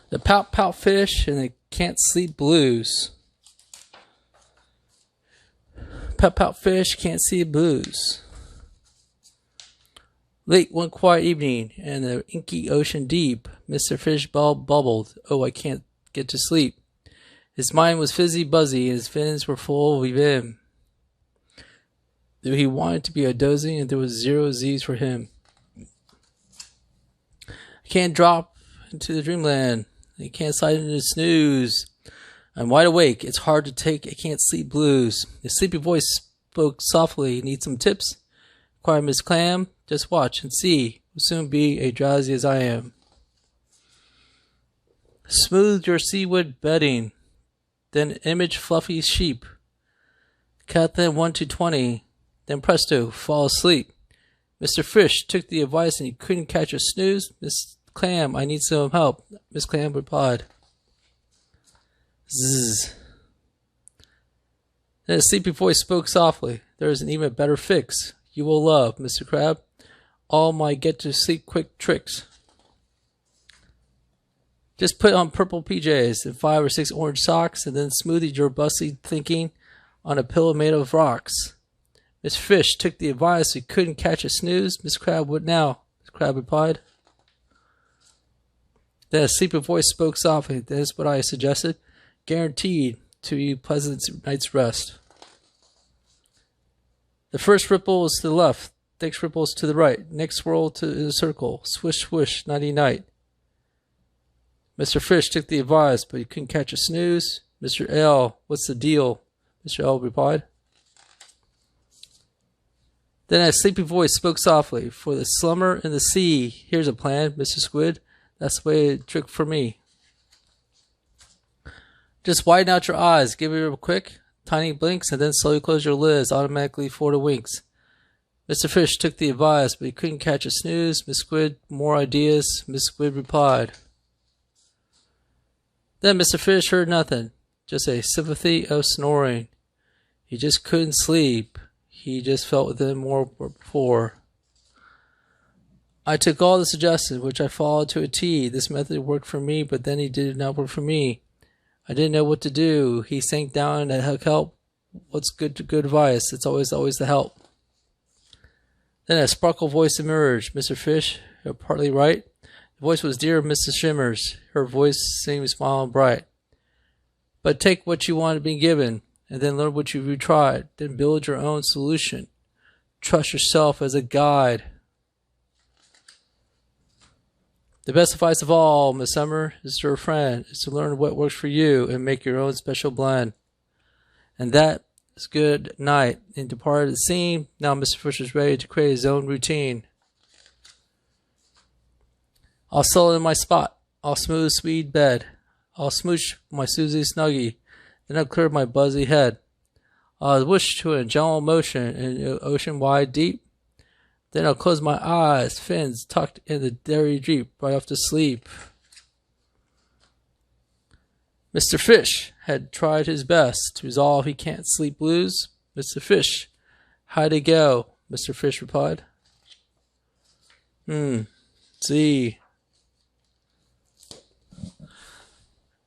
The Pout-Pout Fish and the Can't Sleep Blues. Pout-Pout Fish, Can't Sleep Blues. Late one quiet evening, in the inky ocean deep, Mr. Fish bubbled, "Oh, I can't get to sleep." His mind was fizzy-buzzy, and his fins were full of vim. He wanted to be a dozing, and there was zero Z's for him. I can't drop into the dreamland. I can't slide into the snooze. I'm wide awake. It's hard to take. I can't sleep blues. His sleepy voice spoke softly. Need some tips? Inquired Miss Clam. Just watch and see. Will soon be as drowsy as I am. Smooth your seaweed bedding. Then image fluffy sheep. Count them 1 to 20. Then presto, fall asleep. Mr. Fish took the advice and he couldn't catch a snooze. Miss Clam, I need some help. Miss Clam replied. Zzz. Then a sleepy voice spoke softly. There is an even better fix. You will love, Mr. Crab, all my get-to-sleep quick tricks. Just put on purple PJs and 5 or 6 orange socks, and then smoothie your bussy thinking on a pillow made of rocks. Miss Fish took the advice. He couldn't catch a snooze. Miss Crab, what now? Miss Crab replied. Then a sleepy voice spoke softly. That is what I suggested. Guaranteed to you pleasant night's rest. The first ripple is to the left. Next ripple is to the right. Next swirl to the circle. Swish, swish, nighty night. Mr. Fish took the advice, but he couldn't catch a snooze. Mr. L, what's the deal? Mr. L replied. Then a sleepy voice spoke softly. For the slumber in the sea, here's a plan, Mr. Squid. That's the way it trick for me. Just widen out your eyes, give it a quick, tiny blinks, and then slowly close your lids, automatically for the winks. Mr. Fish took the advice, but he couldn't catch a snooze. Miss Squid, more ideas, Miss Squid replied. Then Mr. Fish heard nothing, just a sympathy of snoring. He just couldn't sleep. He just felt within more before. I took all the suggestions, which I followed to a T. This method worked for me, but then he did not work for me. I didn't know what to do. He sank down and help. What's good advice? It's always the help. Then a sparkle voice emerged. Mr. Fish, you're partly right. The voice was dear Mrs. Shimmers. Her voice seemed small and bright. But take what you want to be given, and then learn what you've tried. Then build your own solution. Trust yourself as a guide. The best advice of all, Miss Summer, is to a friend, is to learn what works for you and make your own special blend. And that is good night. And departed the scene. Now Mr. Fish is ready to create his own routine. I'll settle in my spot. I'll smooth sweet bed. I'll smooch my Susie Snuggie. Then I'll clear my buzzy head. I'll wish to a gentle motion in ocean wide deep. Then I'll close my eyes, fins tucked in the dairy deep, right off to sleep. Mr. Fish had tried his best to resolve he can't sleep blues. Mr. Fish, how'd it go? Mr. Fish replied. See.